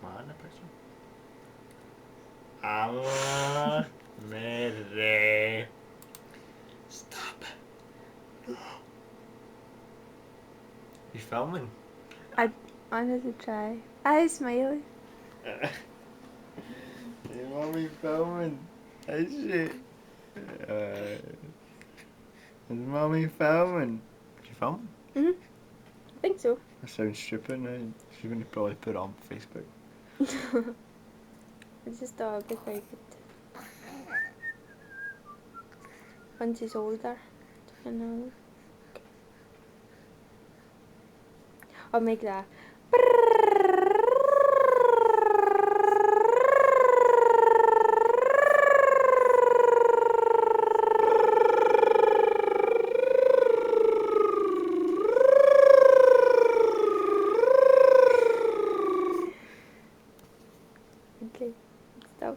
on a picture. Allah, Mary. Stop. You filming? I wanted to try. Hi, Smiley. You want me filming? That shit. Is mommy filming? You film? I think so. That sounds stupid now. She's going to probably put it on Facebook. I just thought it'd be quite good. Once he's older, you know. I'll make that. Okay, stop.